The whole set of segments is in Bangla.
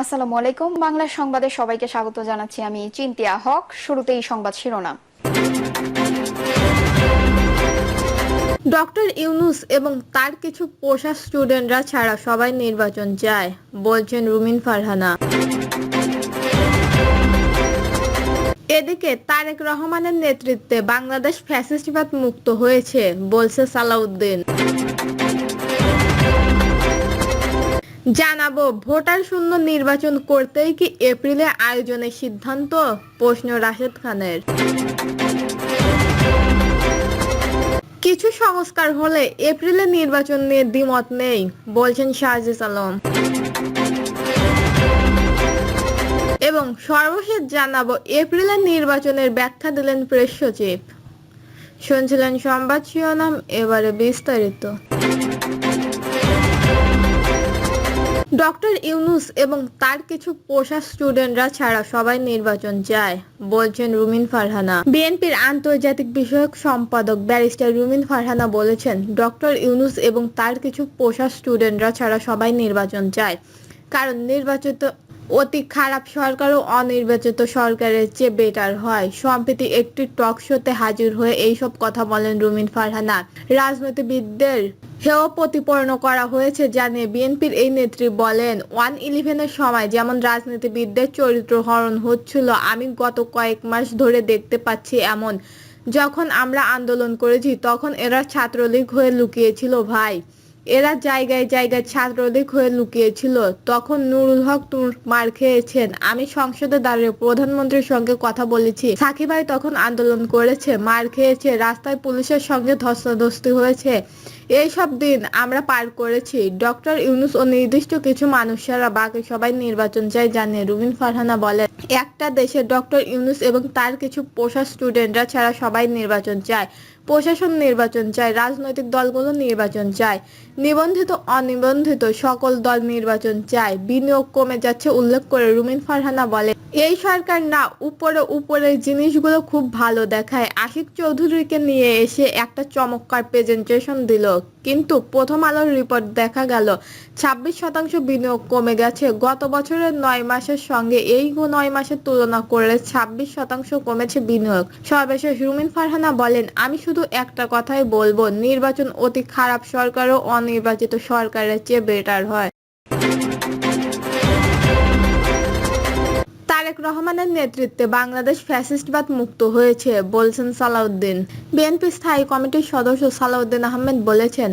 আসসালামু আলাইকুম। বাংলা সংবাদে সবাইকে স্বাগত জানাচ্ছি। আমি চিন্তিয়া হক। শুরুতেই সংবাদ শিরোনাম। ডক্টর ইউনূস এবং তার কিছু পোষা স্টুডেন্টরা ছাড়া সবাই নির্বাচন চায়, বলছেন রুমিন ফারহানা। এদিকে তারেক রহমানের নেতৃত্বে বাংলাদেশ ফ্যাসিস্টবাদ মুক্ত হয়েছে, বলছে সালাউদ্দিন। জানাবো, ভোটার শূন্য নির্বাচন করতেই কি এপ্রিলে আয়োজনের সিদ্ধান্ত? প্রশ্ন রাশেদ খানের। কিছু সংস্কার হলে এপ্রিলে নির্বাচন নিয়ে দ্বিমত নেই, বলছেন শাহজিজ আলম। এবং সর্বশেষ জানাবো, এপ্রিলে নির্বাচনের ব্যাখ্যা দিলেন প্রেস সচিব। শুনছিলেন সংবাদ শিরোনাম, এবারে বিস্তারিত। ডক্টর ইউনূস এবং তার কিছু পোষা স্টুডেন্টরা ছাড়া সবাই নির্বাচন চায়, বলছেন রুমিন ফারহানা। বিএনপির আন্তর্জাতিক বিষয়ক সম্পাদক ব্যারিস্টার রুমিন ফারহানা বলেছেন, ডক্টর ইউনূস এবং তার কিছু পোষা স্টুডেন্টরা ছাড়া সবাই নির্বাচন চায়, কারণ নির্বাচিত অতি খারাপ সরকার ও অনির্বাচিত সরকারের চেয়ে বেটার হয়। সম্প্রতি একটি টক শোতে হাজির হয়ে এইসব কথা বলেন রুমিন ফারহানা। রাজনীতিবিদদের হেয় প্রতিপন্ন করা হয়েছে জানিয়ে বিএনপির এই নেত্রী বলেন, 1/11-এর সময় যেমন রাজনীতিবিদদের চরিত্র হরণ হচ্ছিল, আমি গত কয়েক মাস ধরে দেখতে পাচ্ছি এমন। যখন আমরা আন্দোলন করেছি তখন এরা ছাত্রলীগ হয়ে লুকিয়েছিল ভাই, এরা জায়গায় জায়গায় ছাত্রলীগ হয়ে লুকিয়েছিল। তখন নুরুল হক মার খেয়েছেন, আমি সংসদে দাঁড়িয়ে প্রধানমন্ত্রীর সঙ্গে কথা বলেছি। সাকিব ভাই তখন আন্দোলন করেছে, মার খেয়েছে, রাস্তায় পুলিশের সঙ্গে ধস্তাধস্তি হয়েছে। এইসব দিন আমরা পার করেছি। ডক্টর ইউনূস ও নির্দিষ্ট কিছু মানুষ ছাড়া বাকি সবাই নির্বাচন চায় জানিয়ে রুমিন ফারহানা বলেন, একটা দেশে ডক্টর ইউনূস এবং তার কিছু পোষা স্টুডেন্টরা ছাড়া সবাই নির্বাচন চায়। প্রশাসন নির্বাচন চায়, রাজনৈতিক দলগুলো নির্বাচন চায়, নিবন্ধিত অনিবন্ধিত সকল দল নির্বাচন চায়। বিনিয়োগ কমে যাচ্ছে উল্লেখ করে রুমিন ফারহানা বলে, এই সরকার না উপরে উপরে জিনিসগুলো খুব ভালো দেখায়। আশিক চৌধুরীকে নিয়ে এসে একটা চমৎকার প্রেজেন্টেশন দিল, কিন্তু প্রথম আলোর রিপোর্ট দেখা গেল 26% বিনিয়োগ কমে গেছে। গত বছরের 9 মাসের সঙ্গে এই 9 মাসের তুলনা করলে 26% কমেছে বিনিয়োগ। সর্বশেষ রুমিন ফারহানা বলেন, আমি শুধু একটা কথাই বলবো, নির্বাচন অতি খারাপ সরকার ও অনির্বাচিত সরকারের চেয়ে বেটার হয়। তারেক রহমানের নেতৃত্বে বাংলাদেশ ফ্যাসিস্টবাদ মুক্ত হয়েছে, বলছেন সালাউদ্দিন। বিএনপি স্থায়ী কমিটির সদস্য সালাউদ্দিন আহমেদ বলেছেন,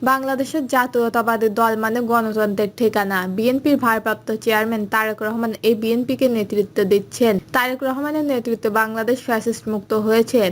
বাংলাদেশের জাতীয়তাবাদী দল মানে গণতন্ত্রের ঠিকানা। বিএনপির ভারপ্রাপ্ত চেয়ারম্যান তারেক রহমান এই বিএনপিকে নেতৃত্ব দিচ্ছেন। তারেক রহমানের নেতৃত্বে বাংলাদেশ ফ্যাসিস্ট মুক্ত হয়েছে।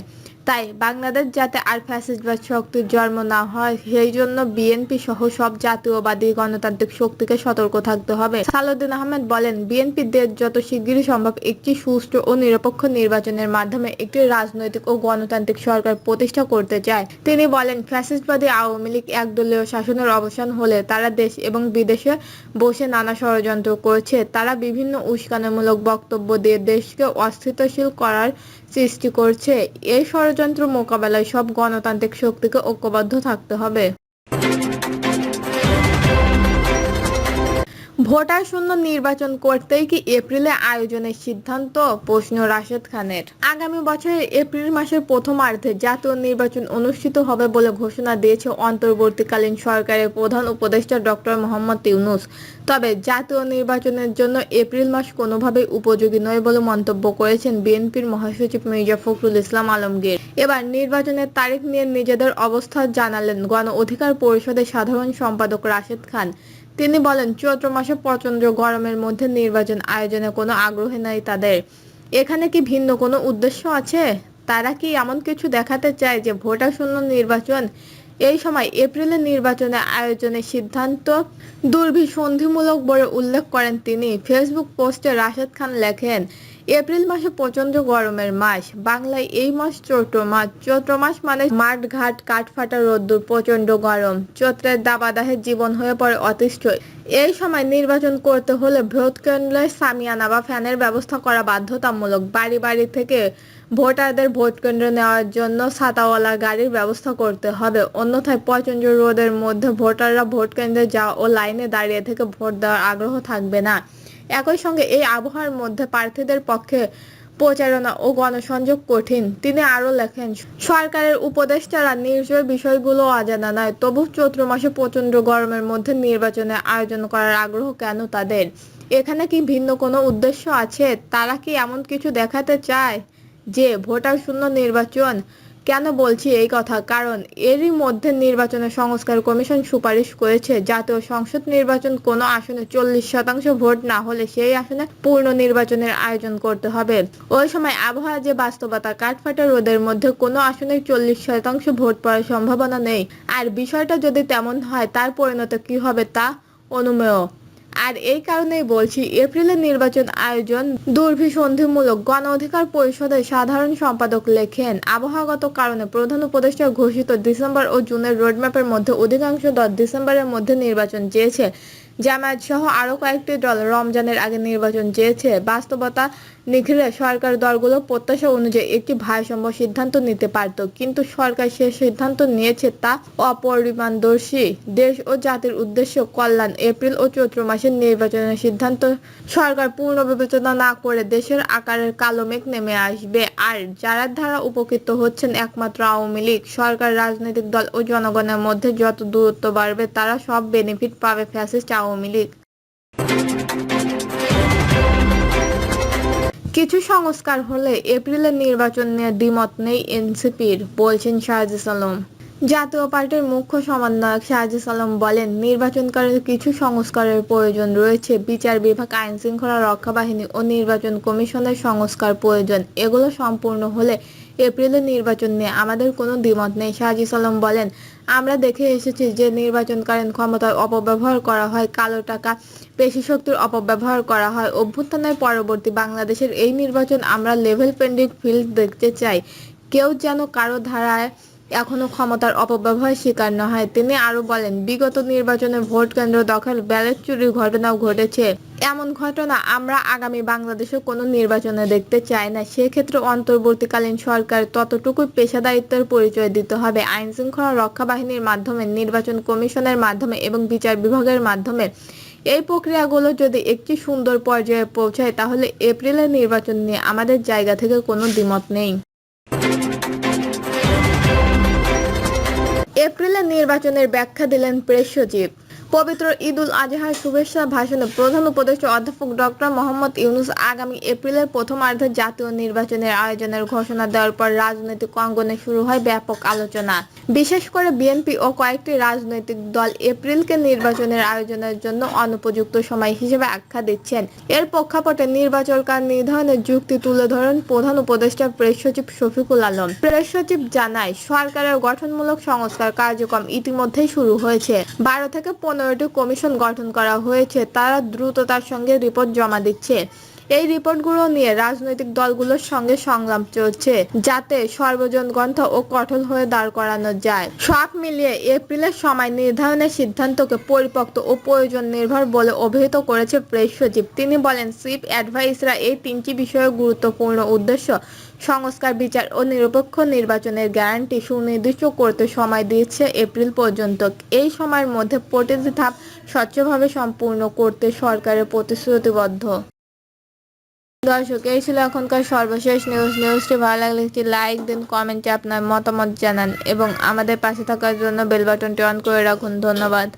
তাই বাংলাদেশ যাতে আর ফ্যাসিস্টবাদ শক্তির জন্ম না হয়, সেই জন্য বিএনপি সহ সব জাতীয়বাদী গণতান্ত্রিক শক্তিকে সতর্ক থাকতে হবে। সালাউদ্দিন আহমেদ বলেন, বিএনপি দেশ যত শিগগিরই সম্ভব একটি সুষ্ঠু ও নিরপেক্ষ নির্বাচনের মাধ্যমে একটি রাজনৈতিক ও গণতান্ত্রিক সরকার প্রতিষ্ঠা করতে চায়। তিনি বলেন, ফ্যাসিস্টবাদী আওয়ামী লীগ একদলীয় শাসনের অবসান হলে তারা দেশ এবং বিদেশে বসে নানা ষড়যন্ত্র করছে। তারা বিভিন্ন উস্কানিমূলক বক্তব্য দিয়ে দেশকে অস্থিতিশীল করার সৃষ্টি করছে। এই ষড়যন্ত্র মোকাবেলায় সব গণতান্ত্রিক শক্তিকে ঐক্যবদ্ধ থাকতে হবে। ভোটার শূন্য নির্বাচন করতেই কি এপ্রিলে আয়োজনের সিদ্ধান্ত? প্রশ্ন রাশেদ খানের। আগামী বছরের এপ্রিল মাসের প্রথমার্ধে জাতীয় নির্বাচন অনুষ্ঠিত হবে বলে ঘোষণা দিয়েছে অন্তর্বর্তীকালীন সরকারের প্রধান উপদেষ্টা ডক্টর মোহাম্মদ ইউনূস। তবে জাতীয় নির্বাচনের জন্য এপ্রিল মাস কোনোভাবেই উপযোগী নয় বলে মন্তব্য করেছেন বিএনপির মহাসচিব মির্জা ফখরুল ইসলাম আলমগীর। এবার নির্বাচনের তারিখ নিয়ে নিজেদের অবস্থান জানালেন গণ অধিকার পরিষদের সাধারণ সম্পাদক রাশেদ খান। তিনি বলেন, চৈত্র মাসে প্রচন্ড গরমের মধ্যে নির্বাচন আয়োজনে কোনো আগ্রহ নেই তাদের। এখানে কি ভিন্ন কোনো উদ্দেশ্য আছে? তারা কি এমন কিছু দেখাতে চায় যে ভোটার শূন্য নির্বাচন? এই সময় এপ্রিলে নির্বাচনের আয়োজনের সিদ্ধান্ত দুর্বিসন্ধিমূলক বলে উল্লেখ করেন তিনি। ফেসবুক পোস্টে রাশেদ খান লেখেন, এপ্রিল মাসে প্রচন্ড গরমের মাস, বাংলায় এই মাস চৈত্র মাস। চৈত্র মাস মানে মাঠ ঘাট কাঠফাটা রোদ্দুর, প্রচন্ড গরম। চৈত্রের দাবাদাহে জীবন হয়ে পড়ে অতিষ্ঠ। এই সময় নির্বাচন করতে হলে ভোট কেন্দ্রে সামিয়ানা বা ফ্যানের ব্যবস্থা করা বাধ্যতামূলক। বাড়ি বাড়ি থেকে ভোটারদের ভোট কেন্দ্রে নেওয়ার জন্য ছাতাওয়ালা গাড়ির ব্যবস্থা করতে হবে। অন্যথায় প্রচন্ড রোদের মধ্যে ভোটাররা ভোট কেন্দ্রে যাওয়া ও লাইনে দাঁড়িয়ে থেকে ভোট দেওয়ার আগ্রহ থাকবে না। একই সঙ্গে এই আবহাওয়ার মধ্যে প্রার্থীদের পক্ষে প্রচারণা ও গণসংযোগ কঠিন। তিনি আরো লেখেন, সরকারের উপদেষ্টারা নিশ্চয় বিষয়গুলো অজানা নয়, তবু চৈত্র মাসে প্রচন্ড গরমের মধ্যে নির্বাচনের আয়োজন করার আগ্রহ কেন তাদের? এখানে কি ভিন্ন কোনো উদ্দেশ্য আছে? তারা কি এমন কিছু দেখাতে চায় যে ভোটার শূন্য নির্বাচন? কেন বলছি এই কথা? কারণ এরই মধ্যে নির্বাচনের সংস্কার কমিশন সুপারিশ করেছে জাতীয় সংসদ নির্বাচন কোনো আসনে 40% ভোট না হলে সেই আসনে পূর্ণ নির্বাচনের আয়োজন করতে হবে। ওই সময় আবহাওয়া যে বাস্তবতা, কাঠফাটা রোদের মধ্যে কোনো আসনে 40% ভোট পড়ার সম্ভাবনা নেই। আর বিষয়টা যদি তেমন হয় তার পরিণতি কি হবে তা অনুমেয়। আর এই কারণেই বলছি, এপ্রিলের নির্বাচন আয়োজন দুর্বিসন্ধিমূলক। গণ অধিকার পরিষদের সাধারণ সম্পাদক লেখেন, আবহাওয়াগত কারণে প্রধান উপদেষ্টা ঘোষিত ডিসেম্বর ও জুনের রোডম্যাপের মধ্যে অধিকাংশ দল ডিসেম্বরের মধ্যে নির্বাচন চেয়েছে। জামায়াত সহ আরো কয়েকটি দল রমজানের আগে নির্বাচন চেয়েছে। বাস্তবতা নিখিলে সরকার দলগুলো প্রত্যাশা অনুযায়ী একটি ভারসাম্য সিদ্ধান্ত নিতে পারত, কিন্তু সরকার সে সিদ্ধান্ত নিয়েছে তা অপরিণামদর্শী। দেশ ও জাতির উদ্দেশ্য কল্যাণ। এপ্রিল ও চৈত্র মাসের নির্বাচনের সিদ্ধান্ত সরকার পূর্ণ বিবেচনা না করে দেশের আকারের কালো মেঘ নেমে আসবে। আর যারা দ্বারা উপকৃত হচ্ছেন একমাত্র আওয়ামী লীগ। সরকার, রাজনৈতিক দল ও জনগণের মধ্যে যত দূরত্ব বাড়বে তারা সব বেনিফিট পাবে ফ্যাসিস্ট আওয়ামী লীগ। কিছু সংস্কার হলে এপ্রিলের নির্বাচন নিয়ে দ্বিমত নেই এনসিপির, বলছেন সাজিদ আলম। জাতীয় পার্টির মুখ্য সমন্বয়ক সাজিদ আলম বলেন, নির্বাচনকালে কিছু সংস্কারের প্রয়োজন রয়েছে। বিচার বিভাগ, আইন শৃঙ্খলা রক্ষা বাহিনী ও নির্বাচন কমিশনের সংস্কার প্রয়োজন। এগুলো সম্পূর্ণ হলে এপ্রিলের নির্বাচন নিয়ে আমাদের কোনো দ্বিমত নেই। সাজিদ আলম বলেন, আমরা দেখে এসেছি যে নির্বাচনকালীন ক্ষমতার অপব্যবহার করা হয়, কালো টাকা, পেশিশক্তির অপব্যবহার করা হয়। অভ্যুত্থানের পরবর্তী বাংলাদেশের এই নির্বাচন আমরা লেভেল প্লেইং ফিল্ড দেখতে চাই। কেউ যেন কারো ধারায় এখনো ক্ষমতার অপব্যবহার শিকার না হয়। তিনি আরো বলেন, বিগত নির্বাচনে ভোট কেন্দ্র দখল, ব্যালট চুরির ঘটনাও ঘটেছে। এমন ঘটনা আমরা আগামী বাংলাদেশে কোনো নির্বাচনে দেখতে চাই না। সেক্ষেত্রে অন্তর্বর্তীকালীন সরকার ততটুকুই পেশাদারিত্বের পরিচয় দিতে হবে। আইন শৃঙ্খলা রক্ষা বাহিনীর মাধ্যমে, নির্বাচন কমিশনের মাধ্যমে এবং বিচার বিভাগের মাধ্যমে এই প্রক্রিয়াগুলো যদি একটি সুন্দর পর্যায়ে পৌঁছায় তাহলে এপ্রিলের নির্বাচন নিয়ে আমাদের জায়গা থেকে কোনো দ্বিমত নেই। এপ্রিলের নির্বাচনের ব্যাখ্যা দিলেন প্রেস সচিব। পবিত্র ঈদ উল আজহার শুভেচ্ছা ভাষণে প্রধান উপদেষ্টা অধ্যাপক ডক্টর মোহাম্মদ ইউনূস আগামী এপ্রিলের প্রথমার্ধে জাতীয় নির্বাচনের আয়োজনের ঘোষণা দেওয়ার পর রাজনৈতিক অঙ্গনে শুরু হয় ব্যাপক আলোচনা। বিশেষ করে বিএনপি ও কয়েকটি রাজনৈতিক দল এপ্রিলকে নির্বাচনের আয়োজনের জন্য অনুপযুক্ত সময় হিসেবে আখ্যা দিচ্ছেন। এর প্রেক্ষাপটে নির্বাচনকাল নির্ধারণের যুক্তি তুলে ধরেন প্রধান উপদেষ্টা প্রেস সচিব শফিকুল আলম। প্রেস সচিব জানায়, সরকারের গঠনমূলক সংস্কার কার্যক্রম ইতিমধ্যেই শুরু হয়েছে। 12 থেকে 15টি কমিশন গঠন করা হয়েছে। তারা দ্রুততার সঙ্গে রিপোর্ট জমা দিচ্ছে। এই রিপোর্টগুলো নিয়ে রাজনৈতিক দলগুলোর সঙ্গে সংলাপ চলছে, যাতে সর্বজনগ্রন্থ ও কঠোর হয়ে দাঁড় করানো যায়। সব মিলিয়ে এপ্রিলের সময় নির্ধারণের সিদ্ধান্তকে পরিপক্ব ও প্রয়োজন নির্ভর বলে অভিহিত করেছে প্রেস সচিব। তিনি বলেন, চিফ অ্যাডভাইসরা এই 3টি বিষয়ে গুরুত্বপূর্ণ উদ্দেশ্য সংস্কার, বিচার ও নিরপেক্ষ নির্বাচনের গ্যারান্টি সুনির্দিষ্ট করতে সময় দিয়েছে এপ্রিল পর্যন্ত। এই সময়ের মধ্যে প্রতিটি ধাপ স্বচ্ছভাবে সম্পূর্ণ করতে সরকারের প্রতিশ্রুতিবদ্ধ। দর্শক, এই ছিল এখনকার সর্বশেষ নিউজ। নিউজটি ভালো লাগলে একটি লাইক দিন, কমেন্টে আপনার মতামত জানান এবং আমাদের পাশে থাকার জন্য বেল বাটনটি অন করে রাখুন। ধন্যবাদ।